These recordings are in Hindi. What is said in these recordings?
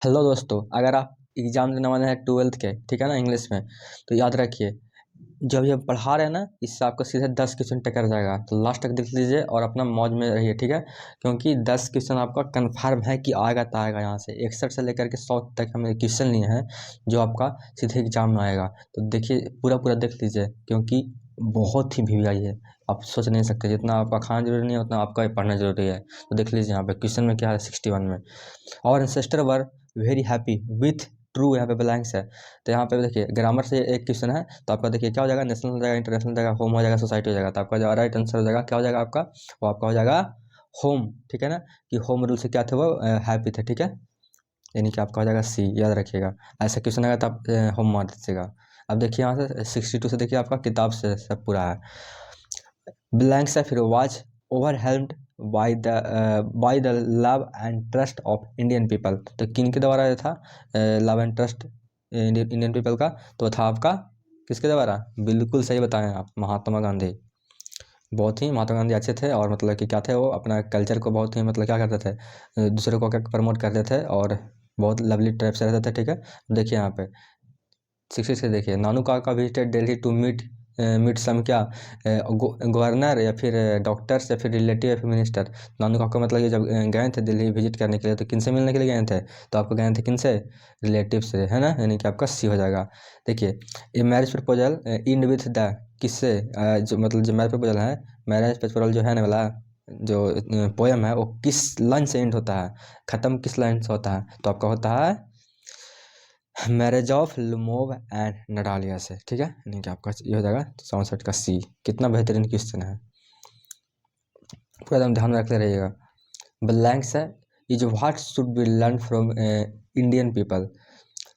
हेलो दोस्तों, अगर आप एग्ज़ाम देने वाले हैं ट्वेल्थ के, ठीक है ना, इंग्लिश में, तो याद रखिए जब ये पढ़ा रहे हैं ना, इससे आपको सीधे 10 क्वेश्चन टकर जाएगा। तो लास्ट तक देख लीजिए और अपना मौज में रहिए, ठीक है। क्योंकि 10 क्वेश्चन आपका कन्फर्म है कि आएगा तो आएगा। यहाँ से 61 से लेकर के 100 तक हमने क्वेश्चन लिए हैं जो आपका सीधे एग्जाम में आएगा। तो देखिए पूरा पूरा देख लीजिए, क्योंकि बहुत ही वीवीआई है, आप सोच नहीं सकते। जितना आपका खाना जरूरी नहीं है उतना आपका पढ़ना जरूरी है। तो देख लीजिए यहाँ पे क्वेश्चन में क्या है 61 में, और ancestor were very happy with true, यहाँ पे ब्लैंक्स है। तो यहाँ पे देखिए ग्रामर से एक क्वेश्चन है, तो आपका देखिए क्या हो जाएगा, नेशनल हो जाएगा, इंटरनेशनल हो जाएगा, होम हो जाएगा, सोसाइटी हो जाएगा। तो आपका जो राइट आंसर हो जाएगा क्या हो जाएगा आपका, वो आपका हो जाएगा होम, ठीक है ना। कि होम रूल से क्या थे, वो हैप्पी थे, ठीक है। यानी कि आपका हो जाएगा सी, याद रखिएगा। ऐसा क्वेश्चन आएगा तो आप होम मार दीजिएगा। अब देखिए यहाँ से 62 से देखिए आपका किताब से सब पूरा है। ब्लैंक्स है फिर was overwhelmed by the love and trust of Indian people. तो किन के द्वारा ये था love and trust Indian people का, तो था आपका किसके द्वारा, बिल्कुल सही बताएं आप, महात्मा गांधी। बहुत ही महात्मा गांधी अच्छे थे, और मतलब कि क्या थे, वो अपना कल्चर को बहुत ही मतलब क्या करते थे, दूसरे को क्या प्रमोट करते थे, और बहुत लवली टाइप से रहते थे, ठीक है। देखिए यहाँ पे 66 से देखिए, नानू काका visited Delhi to meet some क्या गवर्नर या फिर डॉक्टर्स या फिर रिलेटिव या फिर मिनिस्टर। नानू काका मतलब कि जब गए थे दिल्ली विजिट करने के लिए, तो किनसे मिलने के लिए गए थे, तो आपको गए थे किनसे, रिलेटिव से, है ना। यानी कि आपका सी हो जाएगा। देखिए ये marriage proposal in with the किससे, जो मतलब जो मैरिज प्रपोजल है, मैरिज प्रपोजल जो है ना वाला, जो पोयम है, वो किस लाइन से एंड होता है, ख़त्म किस लाइन से होता है, तो आपका होता है मैरिज ऑफ लुमोव एंड नडालिया से, ठीक है। यानी कि आपका ये हो जाएगा 64 का सी। कितना बेहतरीन क्वेश्चन है, पूरा एकदम ध्यान में रखते रहिएगा। ब्लैंक्स है is what should be learn from Indian people.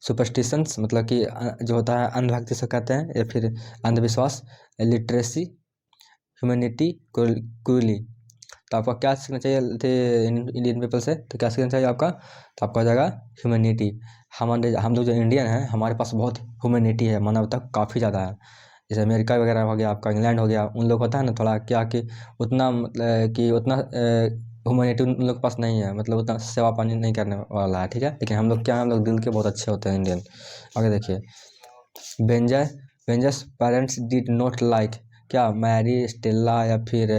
Superstitions मतलब कि जो होता है अंधभक्ति से कहते हैं, या फिर अंधविश्वास, लिटरेसी, ह्यूमैनिटी, क्रूली। तो आपका क्या सीखना चाहिए थे इंडियन पीपल से, तो क्या सीखना चाहिए आपका, तो आपका हो जाएगा ह्यूमैनिटी। हम लोग जो इंडियन हैं, हमारे पास बहुत ह्यूमैनिटी है, मानवता काफ़ी ज़्यादा है। जैसे अमेरिका वगैरह हो गया, आपका इंग्लैंड हो गया, उन लोग होता है ना थोड़ा क्या कि उतना मतलब कि उतना ह्यूमैनिटी उन लोग के पास नहीं है, मतलब उतना सेवा पानी नहीं करने वाला है, ठीक है। लेकिन हम लोग क्या, हम लोग दिल के बहुत अच्छे होते हैं इंडियन। आगे देखिए, Berger benchers parents did not like क्या, मैरी, स्टेला या फिर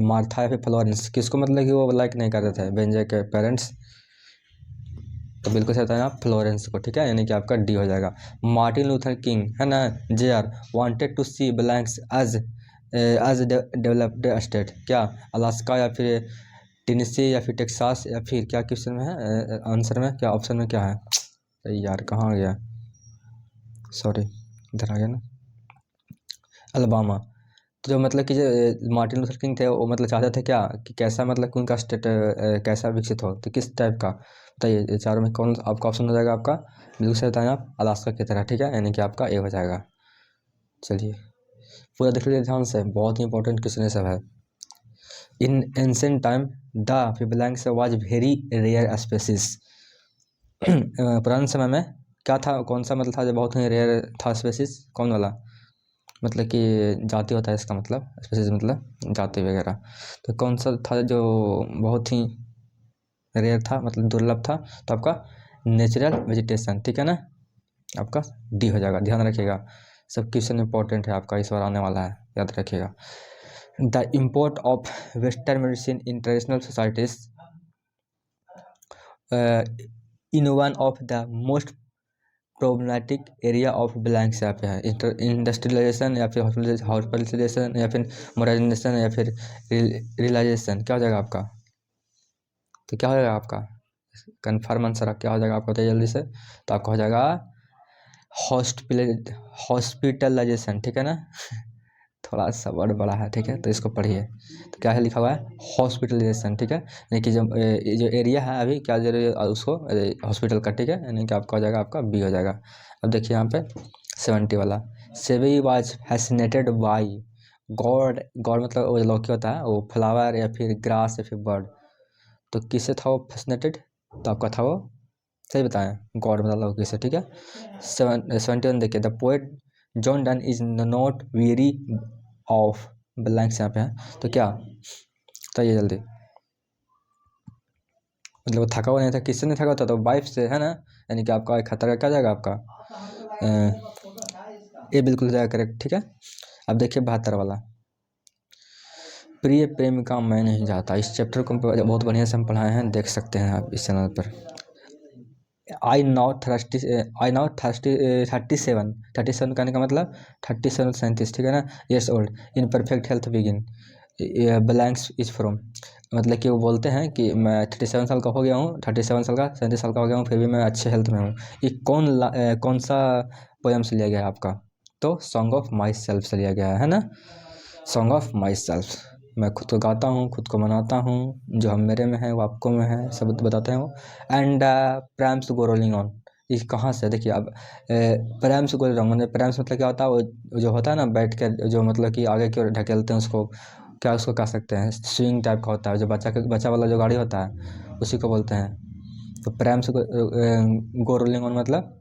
मार्था या फिर फ्लोरेंस। किसको मतलब कि वो लाइक नहीं करते थे बेंजर के पेरेंट्स, तो बिल्कुल सही बताया आप, फ्लोरेंस को, ठीक है। यानी कि आपका डी हो जाएगा। मार्टिन लूथर किंग है ना, Jr wanted to see blanks as developed state, क्या अलास्का या फिर टेनेसी या फिर टेक्सास, या फिर क्या क्वेश्चन में है आंसर में, क्या ऑप्शन में क्या है, अरे यार कहाँ गया, सॉरी इधर आ गया ना, अलबामा। तो जो मतलब कि जो मार्टिन लूथर किंग थे, वो मतलब चाहते थे क्या कि कैसा मतलब कि उनका स्टेट कैसा विकसित हो, तो किस टाइप का बताइए। ये चारों में कौन आपका ऑप्शन हो जाएगा, आपका बिल्कुल सही बताएं आप, अलास्का की तरह, ठीक है। यानी कि आपका ए हो जाएगा। चलिए पूरा देख लीजिए ध्यान से, बहुत ही इंपॉर्टेंट क्वेश्चन ये सब है। In ancient time the blanks was very rare species. पुराने समय में क्या था, कौन सा मतलब था जो बहुत ही रेयर था स्पेसिस, कौन वाला, मतलब कि जाति होता है इसका मतलब, स्पेसीज मतलब जाति वगैरह। तो कौन सा था जो बहुत ही रेयर था, मतलब दुर्लभ था, तो आपका नेचुरल वेजिटेशन, ठीक है ना। आपका डी हो जाएगा, ध्यान रखिएगा। सब क्वेश्चन इंपॉर्टेंट है आपका, इस बार आने वाला है, याद रखिएगा। The import of western medicine in traditional societies in one of the most problematic area of blanks यहाँ पे है, इंडस्ट्रियलाइजेशन या फिर हॉस्पिटलाइजेशन या फिर मॉडर्नाइजेशन या फिर रियलाइजेशन, क्या हो जाएगा आपका, तो क्या हो जाएगा आपका कन्फर्म आंसर क्या हो जाएगा आपका, बताइए जल्दी से। तो आपका हो जाएगा हॉस्पिटलाइजेशन, ठीक है ना। थोड़ा सा वर्ड बड़ा है, ठीक है, तो इसको पढ़िए। तो क्या है लिखा हुआ है, हॉस्पिटलाइजेशन, ठीक है। यानी कि जो एरिया है अभी क्या जरूरी है उसको, हॉस्पिटल का, ठीक है। यानी कि आपका हो जाएगा, आपका बी हो जाएगा। अब देखिए यहाँ पे 70 वाला, सेवी was fascinated by God. God मतलब वो लौकी होता है, वो फ्लावर या फिर ग्रास या फिर बर्ड। तो किससे था वो फैसिनेटेड, तो आपका था वो, सही बताएं, गॉड मतलब लौकी से, ठीक है। 71 देखिए, the poet John Donne is not very of blanks यहाँ पे है, तो क्या, बताइए जल्दी। मतलब वो थका हुआ नहीं था, किससे नहीं थका होता, तो वाइफ से, है ना। यानी कि आपका खतरा क्या जाएगा आपका, ये बिल्कुल जाएगा करेक्ट, ठीक है। अब देखिए 72 वाला, प्रिय प्रेमिका मैं नहीं चाहता। इस चैप्टर को बहुत बढ़िया से हम पढ़ाए हैं, देख सकते हैं आप इस चैनल पर। आई नाउ 37 कहने का मतलब 37 37, ठीक है ना, years old, in perfect health begin blanks is from. मतलब कि वो बोलते हैं कि मैं 37 साल का हो गया हूँ, 37 साल का 37 साल का हो गया हूँ, फिर भी मैं अच्छे हेल्थ में हूँ। ये कौन सा पोयम से लिया गया है आपका, तो सॉन्ग ऑफ माई सेल्फ से लिया गया है ना, सॉन्ग ऑफ माई सेल्फ। मैं खुद को गाता हूँ, खुद को मनाता हूँ, जो हम मेरे में है वो आपको में है, सब बताते हैं वो। एंड प्रैम्स गो रोलिंग ऑन, ये कहाँ से, देखिए अब प्रैम्स गो रोलिंग ऑन, प्रैम्स मतलब क्या होता है, वो जो होता है ना बैठ कर, जो मतलब कि आगे की ओर ढकेलते हैं उसको, क्या उसको कह सकते हैं, स्विंग टाइप का होता है, जो बच्चा वाला जो गाड़ी होता है उसी को बोलते हैं। तो प्रैम्स गो रोलिंग ऑन मतलब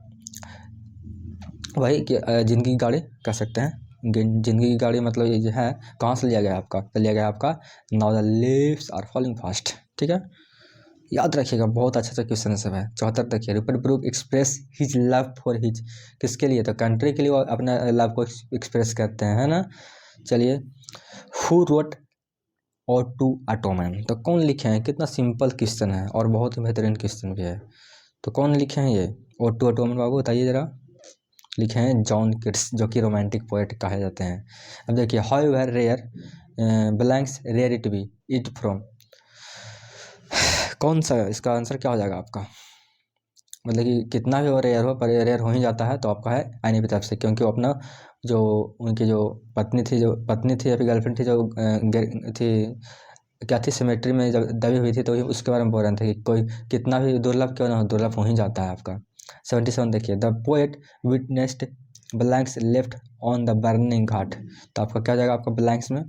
वही कि जिंदगी की गाड़ी कह सकते हैं, जिंदगी की गाड़ी मतलब ये जो है कहाँ से लिया गया आपका, तो लिया गया आपका now the leaves are falling fast, ठीक है। याद रखिएगा, बहुत अच्छा सा क्वेश्चन सब है। 74 देखिए, Rupert Brooke express his love for his, किसके लिए, तो कंट्री के लिए वो अपना लव को एक्सप्रेस करते हैं, है ना। चलिए, हु रोट और टू अटोमन, तो कौन लिखे हैं, कितना सिंपल क्वेश्चन है और बहुत ही बेहतरीन क्वेश्चन भी है। तो कौन लिखे हैं ये और टू अटोमन, बाबू बताइए जरा। लिखे हैं जॉन किट्स, जो कि रोमांटिक पोएट कहे जाते हैं। अब देखिए, how were rare blanks rare it be it from, कौन सा इसका आंसर क्या हो जाएगा आपका, मतलब कि कितना भी वो रेयर हो, पर रेयर हो ही जाता है, तो आपका है एनी की तरफ से, क्योंकि वो अपना जो उनकी जो पत्नी थी या फिर गर्लफ्रेंड थी, जो थी, क्या थी, सिमेट्री में जब दबी हुई थी, तो उसके बारे में बोल रहे थे कि कोई कितना भी दुर्लभ क्यों ना हो, दुर्लभ हो ही जाता है आपका। 77 देखिए, the poet witnessed blanks left on the burning ghat, तो आपका क्या जाएगा, आपका ब्लैंक्स में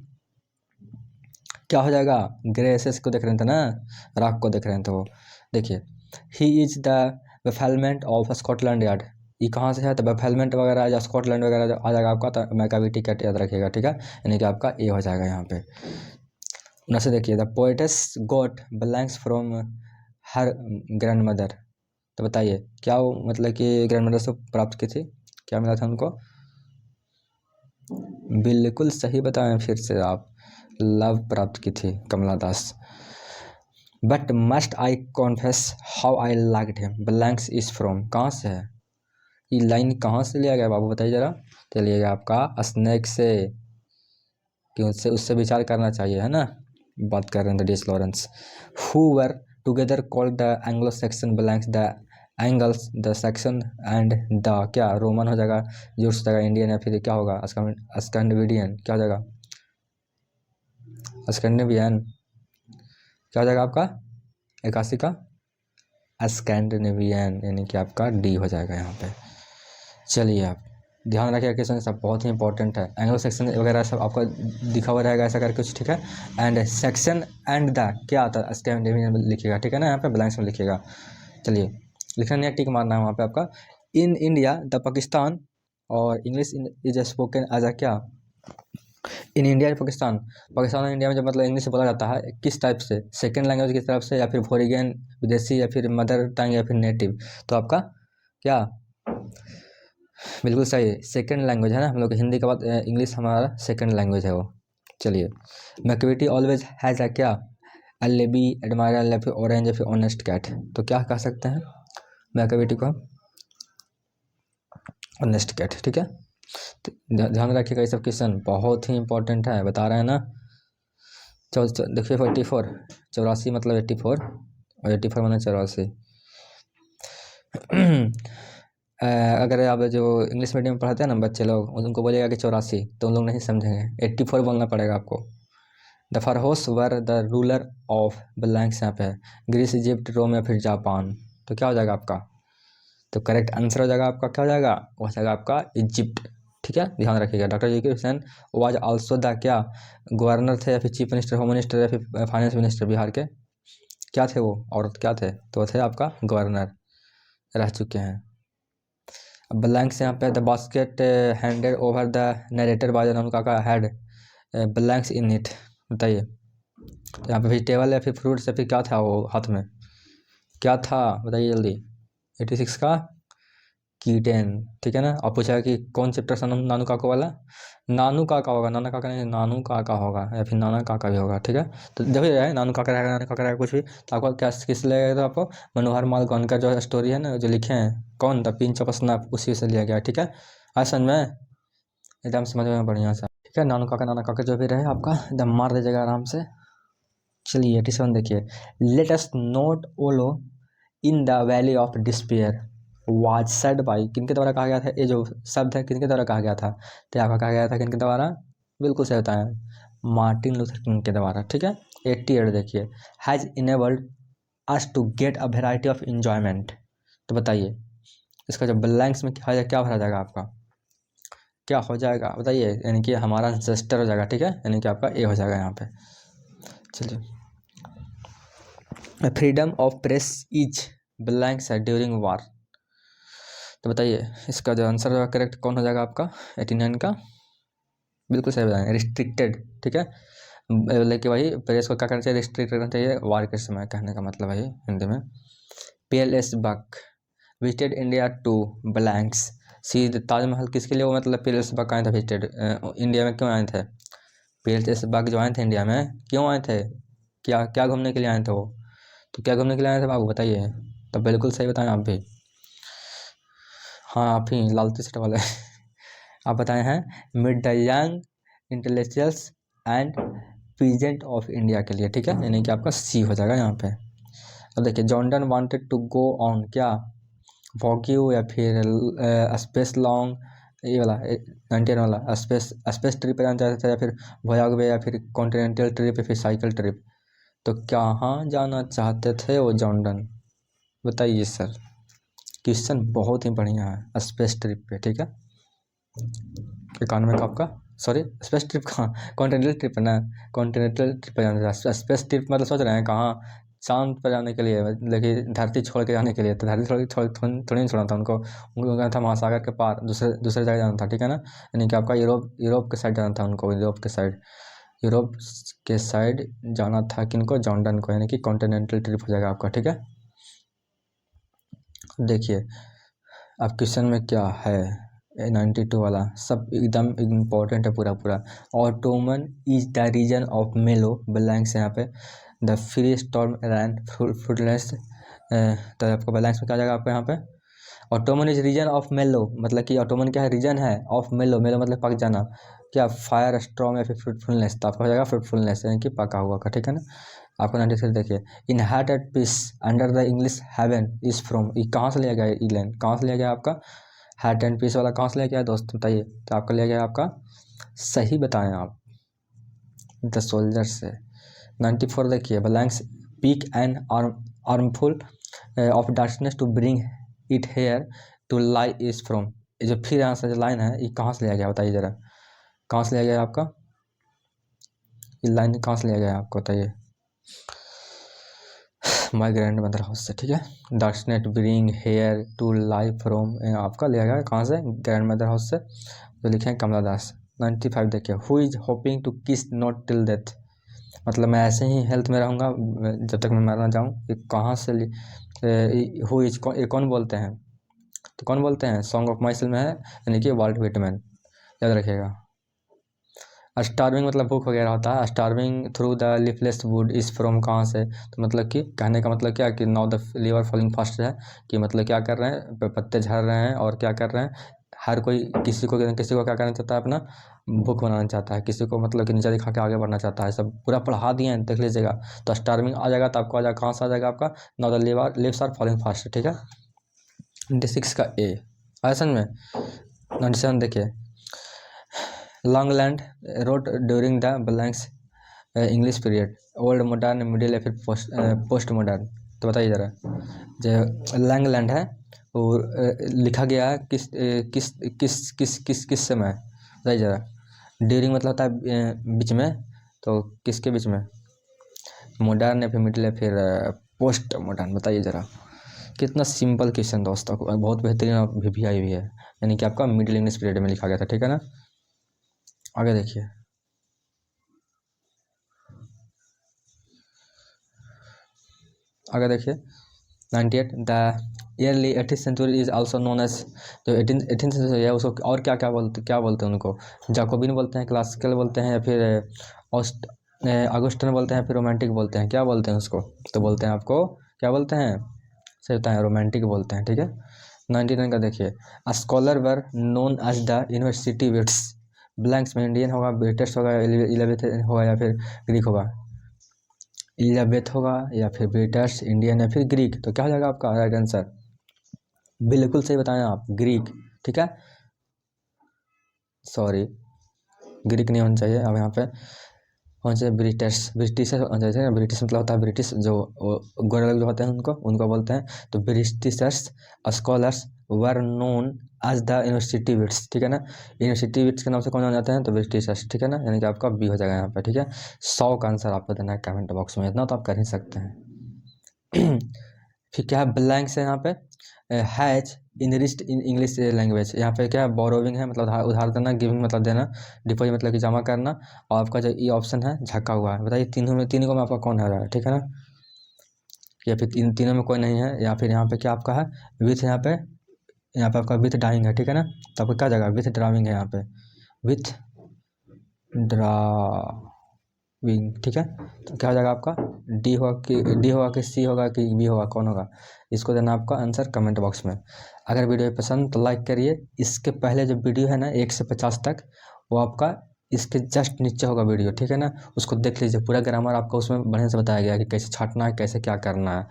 क्या हो जाएगा, ग्रेसेस को देख रहे थे ना, राख को देख रहे थे वो। देखिए, he is the bafflement of Scotland Yard, ये कहाँ से है, तो बेफेलमेंट वगैरह या स्कॉटलैंड वगैरह आ जाएगा आपका, तो मैं का भी टिकट याद रखिएगा, ठीक है, यानी कि आपका ए हो जाएगा यहाँ पे। से देखिए, the poetess got blanks from her grand mother, तो बताइए क्या वो मतलब कि ग्रैंड मदर से प्राप्त की थी, क्या मिला था उनको, बिल्कुल सही बताएं फिर से आप, लव प्राप्त की थी Kamala Das. But must I confess how I liked him, blanks is from, कहाँ से है ये लाइन, कहाँ से लिया गया बाबू बताइए जरा, तो लिया गया आपका स्नेक से, कि उससे उससे विचार करना चाहिए, है ना। बात कर रहे हैं DS. Lawrence, who were together called the Anglo Saxon blanks the angles the section and the, क्या रोमन हो जाएगा, जुर्स हो जाएगा इंडियन, या फिर क्या होगा स्कैंडिनेवियन, क्या हो जाएगा स्कैंडिनेवियन, क्या हो जाएगा आपका 81 का स्कैंडिनेवियन, यानी कि आपका डी हो जाएगा यहाँ पे। चलिए, आप ध्यान रखिएगा, क्वेश्चन सब बहुत ही इंपॉर्टेंट है, एंग्लो सेक्शन वगैरह सब आपका दिखा हुआ रहेगा ऐसा करके कुछ, ठीक है। एंड सेक्शन एंड द क्या आता है, स्कैंडिनेवियन लिखिएगा, ठीक है ना, यहाँ पे ब्लैंक्स में लिखिएगा। चलिए, लिखना नहीं है, टिक मारना है वहाँ पे आपका। इन इंडिया द पाकिस्तान और English is spoken as a क्या, इन इंडिया पाकिस्तान, पाकिस्तान और इंडिया में जब मतलब इंग्लिश बोला जाता है, किस टाइप से, सेकेंड लैंग्वेज की तरफ से, या फिर फॉरिगन विदेशी, या फिर मदर टंग, या फिर नेटिव, तो आपका क्या, बिल्कुल सही, सेकंड लैंग्वेज है ना, हम लोग हिंदी के बाद इंग्लिश हमारा सेकंड लैंग्वेज है वो। चलिए, मैक्विटी ऑलवेज हैज़ अ क्या, एलबी एडमायरर, या फिर ऑरेंज, या फिर ऑनेस्ट कैट, तो क्या कह सकते हैं मैक्विटी को, ऑनेस्ट कैट, ठीक है। तो ध्यान रखिएगा, ये सब क्वेश्चन बहुत ही इंपॉर्टेंट है, बता रहे हैं ना। देखिए 44, 84 मतलब 84, और 84 मतलब 84। अगर आप जो इंग्लिश मीडियम में पढ़ाते हैं ना बच्चे लोग, उनको बोलेगा कि 84, तो उन लोग नहीं समझेंगे, 84 बोलना पड़ेगा आपको। The pharaohs were the ruler of blanks, यहाँ पे है ग्रीस, इजिप्ट, रोम, या फिर जापान, तो क्या हो जाएगा आपका, तो करेक्ट आंसर हो जाएगा आपका, क्या हो जाएगा, वो हो जाएगा आपका इजिप्ट, ठीक है, ध्यान रखिएगा। डॉक्टर जी के हुसैन वाज आल्सो द क्या, गवर्नर थे, या फिर चीफ मिनिस्टर, होम मिनिस्टर, या फिर फाइनेंस मिनिस्टर बिहार के, क्या थे वो औरत, क्या थे, तो थे आपका गवर्नर रह चुके हैं। ब्लैंक्स यहाँ पे, the basket handed over the narrator by उनका का हैड ब्लैंक्स इन इट, बताइए, तो यहाँ पे वेजिटेबल या फिर फ्रूट्स, या फिर क्या था वो हाथ में, क्या था बताइए जल्दी। 86 का कीटेन, ठीक है ना। और पूछा कि कौन चैप्टर था नानू काका वाला। नानू काका होगा, नाना काका नहीं, नानू काका होगा या फिर नाना काका भी होगा, ठीक है। तो जब भी रहे नानू काका रहेगा, नाना काका रहेगा, कुछ भी तो आपको क्या किस लगेगा, तो आपको मनोहर मालगौन का जो स्टोरी है ना, जो लिखे हैं कौन द पिंच ऑफ स्नैप, उसी से लिया गया है, ठीक है। आज समझ में एकदम समझ में बढ़िया सा, ठीक है। नानू काका नाना काका जो भी रहे आपका एकदम मार दीजिएगा आराम से। चलिए 87 देखिए। लेट अस नोट ओलो in the valley of despair was said by, किनके द्वारा कहा गया था, ये जो शब्द है किनके द्वारा कहा गया था, तो आपका कहा गया था किनके द्वारा, बिल्कुल सही बताया, मार्टिन लूथर किंग के द्वारा, ठीक है। 88 देखिए। Has enabled us to get a variety of enjoyment, तो बताइए इसका जो ब्लैंक्स में क्या भरा जाएगा आपका, क्या हो जाएगा बताइए, यानी कि हमारा एंसेस्टर हो जाएगा, ठीक है, यानी कि आपका ए हो जाएगा यहाँ पे। चलिए, freedom of press is blanks है ड्यूरिंग वार, तो बताइए इसका जो आंसर होगा करेक्ट कौन हो जाएगा आपका 89 का, बिल्कुल सही बताएंगे, रिस्ट्रिक्टेड, ठीक है। लेकिन वही प्रेस को क्या करना चाहिए, रिस्ट्रिक्ट करना चाहिए वार के समय, कहने का मतलब है हिंदी में। PLS बक visited India to blanks see Taj Mahal किसके लिए, वो मतलब PLS बक आए थे विजिटेड इंडिया में, क्यों आए थे PLS बक जो आए थे इंडिया में, क्यों आए थे, क्या क्या घूमने के लिए आए थे वो, तो क्या घूमने के लिए आए थे बाबू बताइए, तो बिल्कुल सही बताएं आप भी। हाँ आप ही लाल टी शर्ट वाले आप बताए हैं mid the young intellectuals and peasant of India के लिए, ठीक है, यानी कि आपका सी हो जाएगा यहाँ पे। अब देखिए Jordan wanted to go on क्या, वॉक्यू या फिर स्पेस लॉन्ग, ये वाला 19 वाला स्पेस ट्रिप पे जाना चाहते थे, या फिर वोयागवे, या फिर कॉन्टिनेंटल ट्रिप, या फिर साइकिल ट्रिप, तो कहाँ जाना चाहते थे वो जॉर्डन, बताइए सर। क्वेश्चन बहुत ही बढ़िया है, स्पेस ट्रिप पे, ठीक है। 91 का आपका, सॉरी स्पेस ट्रिप कहाँ, कॉन्टिनेंटल ट्रिप है ना, कॉन्टिनेंटल ट्रिप पे जाना था, स्पेस ट्रिप मतलब सोच रहे हैं कहाँ, चांद पर जाने के लिए, लेकिन धरती छोड़ के जाने के लिए, तो धरती थोड़ी नहीं छोड़ना था उनको, उनको कहना था महासागर के पार दूसरे दूसरे जगह जाना था, ठीक है ना, यानी कि आपका यूरोप यूरोप के साइड जाना था उनको, यूरोप के साइड जाना था किनको, जॉर्डन को, यानी कि कॉन्टिनेंटल ट्रिप हो जाएगा आपका, ठीक है। देखिए अब क्वेश्चन में क्या है, 92 वाला सब एकदम इम्पोर्टेंट है पूरा पूरा। Autumn is the reason of mellow blanks यहाँ पे, the free storm ran fruitless, तो आपका ब्लैंक्स में क्या जाएगा आपका यहाँ पे, ऑटोमन इज रीजन ऑफ मेलो, मतलब कि ऑटोमन क्या है, रीजन है ऑफ मेलो, मेलो मतलब पक जाना, क्या फायर स्टॉर्म या फिर फ्रूटफुलनेस, तो आपका हो जाएगा फ्रूटफुलनेस, यानी कि पका हुआ का, ठीक है ना। आपको 93 देखिए। In hearts peace under the English heaven is from, ये कहाँ से लिया गया, इलैंड कहाँ से लिया गया आपका, हैट एंड पीस वाला कहाँ से लिया गया दोस्त बताइए, तो आपका लिया गया आपका, सही बताएं आप, द सोल्जर से। 94 देखिए। Blanks peak and armful of darkness to bring it here to lie is from, ये जो फिर यहाँ से जो लाइन है ये कहाँ से लिया गया बताइए जरा, कहाँ से लिया गया आपका, ये लाइन कहाँ से लिया गया आपको बताइए, माई ग्रैंड मदर हाउस से, ठीक है। Darkness bring here to lie from आपका लिया गया कहाँ से, ग्रैंड मदर हाउस से, जो लिखे हैं कमला दास। 95 देखिए। हु इज होपिंग टू किस नॉट टिल डेथ, मतलब मैं ऐसे ही हेल्थ में रहूँगा जब तक मैं मरना जाऊँ, ये कहाँ से हु इज ये कौन बोलते हैं, तो कौन बोलते हैं, सॉन्ग ऑफ माई में है, यानी कि वाल्ट विटमैन, याद रखिएगा। स्टार्विंग मतलब भूख वगैरह होता है, starving through the leafless would is from कहाँ से, तो मतलब कि कहने का मतलब क्या कि नाउ द लीवर फॉलिंग फास्ट है, कि मतलब क्या कर रहे हैं, पत्ते झड़ रहे हैं, और क्या कर रहे हैं, हर कोई किसी को क्या करना चाहता है, अपना भूख बनाना चाहता है, किसी को मतलब कि नीचा दिखा के आगे बढ़ना चाहता है, सब पूरा पढ़ा दिए हैं देख लीजिएगा। तो स्टार्विंग आ जाएगा, तो आपको आ जाएगा कहाँ से, आ जाएगा आपका now the leaves are falling fast, ठीक है। 96 का ए आसन में। 97 देखिए। Langland wrote during the blanks English period, old modern middle या फिर पोस्ट मॉडर्न, तो बताइए ज़रा। जो लैंगलैंड है वो लिखा गया है किस समय, बताइए ज़रा। ड्यूरिंग मतलब होता है बीच में, तो किसके बीच में, मॉडर्न या फिर मिडिल या फिर पोस्ट मॉडर्न, बताइए ज़रा। कितना सिंपल क्वेश्चन दोस्तों, बहुत बेहतरीन VVI भी है, यानी कि आपका मिडिल इंग्लिश पीरियड में लिखा गया था, ठीक है ना। आगे देखिए। आगे देखिए। 98 the early 18th century is also known as, जो 18th सेंचुरी है उसको और क्या बोलते हैं उनको, जाकोबिन बोलते हैं, क्लासिकल बोलते हैं, या फिर अगस्टिन बोलते हैं, फिर रोमांटिक बोलते हैं, क्या बोलते हैं उसको, तो बोलते हैं आपको क्या बोलते हैं, सही होता है रोमांटिक बोलते हैं, ठीक है। 99 का देखिए, a scholar were known as the university wits, blanks में इंडियन होगा, ब्रिटिश होगा, इलेवेथ होगा या फिर ग्रीक होगा, इलिजाबेथ होगा या फिर ब्रिटिश, इंडियन या फिर ग्रीक, तो क्या हो जाएगा आपका राइट आंसर, बिल्कुल सही बताएं आप, ग्रीक, ठीक है। सॉरी, ग्रीक नहीं होना चाहिए, अब यहाँ पे होना चाहिए ब्रिटिश होना चाहिए। ब्रिटिश मतलब होता है ब्रिटिश, जो गोरे लोग जो होते हैं उनको बोलते हैं, तो Britishers scholars were known as the university wits, ठीक है ना, यूनिवर्सिटी विट्स के नाम से कौन जाने जाते हैं, तो ब्रिटिशर्स, ठीक है ना, यानी कि आपका बी हो जाएगा यहाँ पे, ठीक है। 100 का आंसर आपको देना है कमेंट बॉक्स में, इतना तो आप कर ही सकते हैं। फिर क्या है ब्लैंक से यहाँ पे, has enriched in English language, यहाँ पे क्या है बोरोविंग है, मतलब उधार देना, गिविंग मतलब देना, डिपॉजिट मतलब कि जमा करना, और आपका जो ये ऑप्शन है झक्का हुआ है, बताइए तीनों में आपका कौन है, ठीक है ना, या फिर तीनों में कोई नहीं है, या फिर यहाँ पे क्या आपका है विथ, यहाँ पे आपका विथ डाइंग है, ठीक है ना, तो आपको क्या जगह विथ ड्राविंग है यहाँ पे, विथ ड्राविंग, ठीक है, तो क्या हो जाएगा आपका डी होगा कि सी होगा कि बी होगा, कौन होगा, इसको देना आपका आंसर कमेंट बॉक्स में। अगर वीडियो पसंद तो लाइक करिए, इसके पहले जो वीडियो है ना 1 से 50 तक, वो आपका इसके जस्ट नीचे होगा वीडियो, ठीक है ना, उसको देख लीजिए, पूरा ग्रामर आपको उसमें बढ़िया से बताया गया है कि कैसे छाँटना है, कैसे क्या करना है,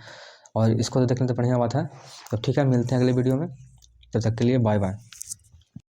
और इसको तो देखने तो बढ़िया बात है। तो ठीक है, मिलते हैं अगले वीडियो में, तब तक के लिए बाय बाय।